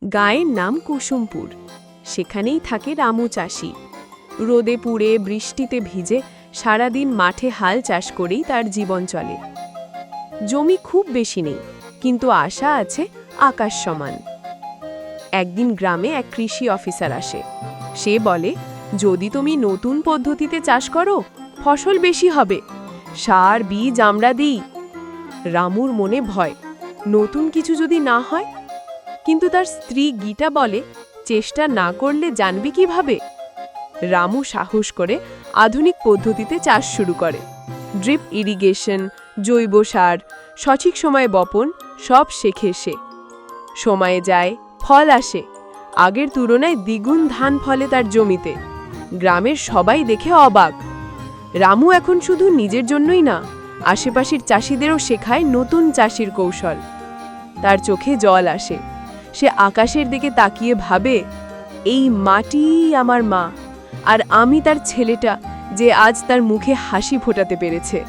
গাঁয়ের নাম কুসুমপুর। সেখানেই থাকে রামু চাষি। রোদে পুড়ে বৃষ্টিতে ভিজে সারাদিন মাঠে হাল চাষ করেই তার জীবন চলে। জমি খুব বেশি নেই, কিন্তু আশা আছে আকাশ সমান। একদিন গ্রামে এক কৃষি অফিসার আসে। সে বলে, যদি তুমি নতুন পদ্ধতিতে চাষ করো, ফসল বেশি হবে। সার বীজ আমরা দিই। রামুর মনে ভয়, নতুন কিছু যদি না হয়। কিন্তু তার স্ত্রী গীতা বলে, চেষ্টা না করলে জানবি কিভাবে। রামু সাহস করে আধুনিক পদ্ধতিতে চাষ শুরু করে। ড্রিপ ইরিগেশন, জৈব সার, সঠিক সময়ে বপন, সব শেখে সে। সময়ে যায়, ফল আসে। আগের তুলনায় দ্বিগুণ ধান ফলে তার জমিতে। গ্রামের সবাই দেখে অবাক। রামু এখন শুধু নিজের জন্যই না, আশেপাশের চাষিদেরও শেখায় নতুন চাষির কৌশল। তার চোখে জল আসে। সে আকাশের দিকে তাকিয়ে ভাবে, এই মাটিই আমার মা, আর আমি তার ছেলেটা যে আজ তার মুখে হাসি ফোটাতে পেরেছে।